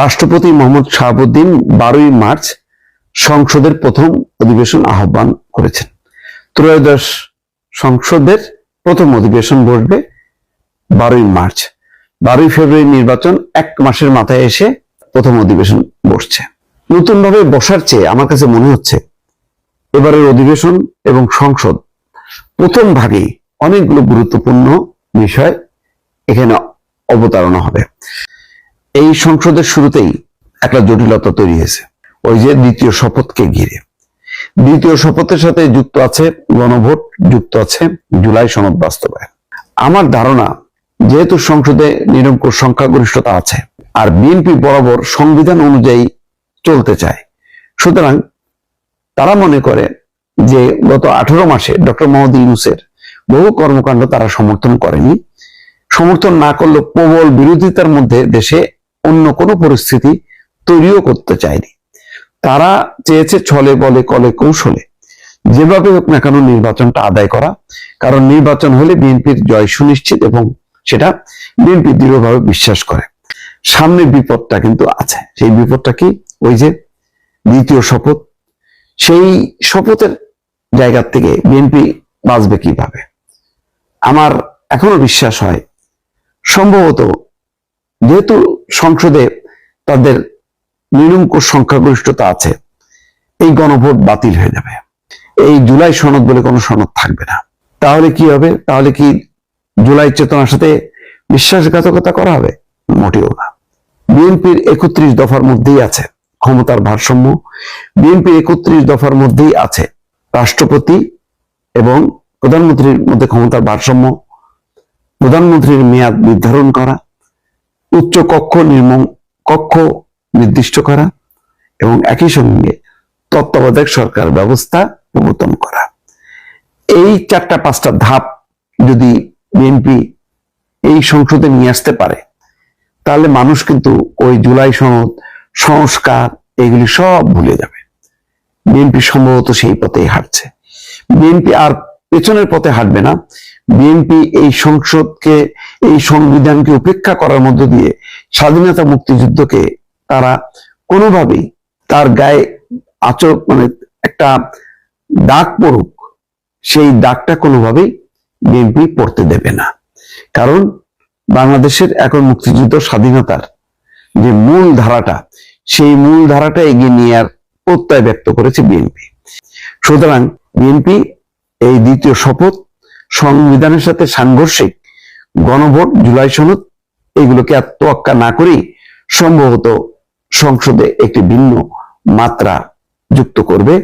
রাষ্ট্রপতি মোহাম্মদ শাহাবুদ্দিন 12ই মার্চ সংসদের প্রথম অধিবেশন আহ্বান করেছেন। ত্রয়োদশ সংসদের প্রথম অধিবেশন বসবে 12ই মার্চ। 12ই ফেব্রুয়ারি নির্বাচন, এক মাসের মাথায় এসে প্রথম অধিবেশন বসছে। নতুন ভাবে বসার চেয়ে আমার কাছে মনে হচ্ছে এবারের অধিবেশন এবং সংসদ প্রথম ভাগেই অনেকগুলো গুরুত্বপূর্ণ বিষয় এখানে অবতারণা হবে। এই সংসদের শুরুতেই একটা জটিলতা তৈরি হয়েছে, ওই যে দ্বিতীয় শপথকে ঘিরে। দ্বিতীয় শপথের সাথে যুক্ত আছে গণভোট, যুক্ত আছে জুলাই সনদ বাস্তবায়ন। আমার ধারণা, যেহেতু সংসদে নিরঙ্কুশ সংখ্যাগরিষ্ঠতা আছে আর বিএনপি বরাবর সংবিধান অনুযায়ী চলতে চায়, সুতরাং তারা মনে করে যে গত 18 মাসে ডক্টর মোহাম্মদ ইউনূসের বহু কর্মকাণ্ড তারা সমর্থন করেনি। সমর্থন না করলে প্রবল বিরোধিতার মধ্যে দেশে অন্য কোনো পরিস্থিতি তৈরিও করতে চায়নি। তারা চেয়েছে ছলে বলে কলে কৌশলে যেভাবে হোক না কেন নির্বাচনটা আদায় করা, কারণ নির্বাচন হলে বিএনপির জয় সুনিশ্চিত এবং সেটা বিএনপি দৃঢ়ভাবে বিশ্বাস করে। সামনে বিপদটা কিন্তু আছে। সেই বিপদটা কি? ওই যে দ্বিতীয় শপথ। সেই শপথের জায়গা থেকে বিএনপি বাঁচবে কিভাবে? আমার এখনো বিশ্বাস হয় সম্ভবত, যেহেতু সংসদে তাদের নিরঙ্কুশ সংখ্যাগরিষ্ঠতা আছে, এই গণভোট বাতিল হয়ে যাবে। এই জুলাই সনদ বলে কোনো সনদ থাকবে না। তাহলে কি হবে? তাহলে কি জুলাই চেতনার সাথে বিশ্বাসঘাতকতা করা হবে? মোটেও না। বিএনপির 31 দফার মধ্যেই আছে ক্ষমতার ভারসাম্য। বিএনপির 31 দফার মধ্যেই আছে রাষ্ট্রপতি এবং প্রধানমন্ত্রীর মধ্যে ক্ষমতার ভারসাম্য, প্রধানমন্ত্রীর মেয়াদ নির্ধারণ করা, উচ্চ কক্ষ নিম্ন কক্ষ নির্দিষ্ট করা এবং একই সঙ্গে তত্ত্বাবধায়ক সরকার ব্যবস্থা প্রবর্তন করা। এই 4-5টা ধাপ যদি বিএনপি এই সংসদে নিয়ে আসতে পারে, তাহলে মানুষ কিন্তু ওই জুলাই সনদ, সংস্কার এগুলি সব ভুলে যাবে। বিএনপি সম্ভবত সেই পথেই হাঁটছে। বিএনপি আর পেছনের পথে হাঁটবে না। বিএনপি এই সংসদকে, এই সংবিধানকে উপেক্ষা করার মধ্য দিয়ে স্বাধীনতা মুক্তিযুদ্ধকে তারা কোনোভাবেই তার গায়ে একটা দাগ পড়ুক, সেই দাগটা কোনোভাবেই বিএনপি পড়তে দেবে না। কারণ বাংলাদেশের এখন মুক্তিযুদ্ধ স্বাধীনতার যে মূল ধারাটা, সেই মূল ধারাটা এগিয়ে নেওয়ার প্রত্যয় ব্যক্ত করেছে বিএনপি। সুতরাং বিএনপি এই দ্বিতীয় শপথ, সংবিধানের সাথে সাংঘর্ষিক গণভোট, জুলাই সনদ এগুলোকে আর তোয়াক্কা না করেই সম্ভবত সংসদে একটি ভিন্ন মাত্রা যুক্ত করবে।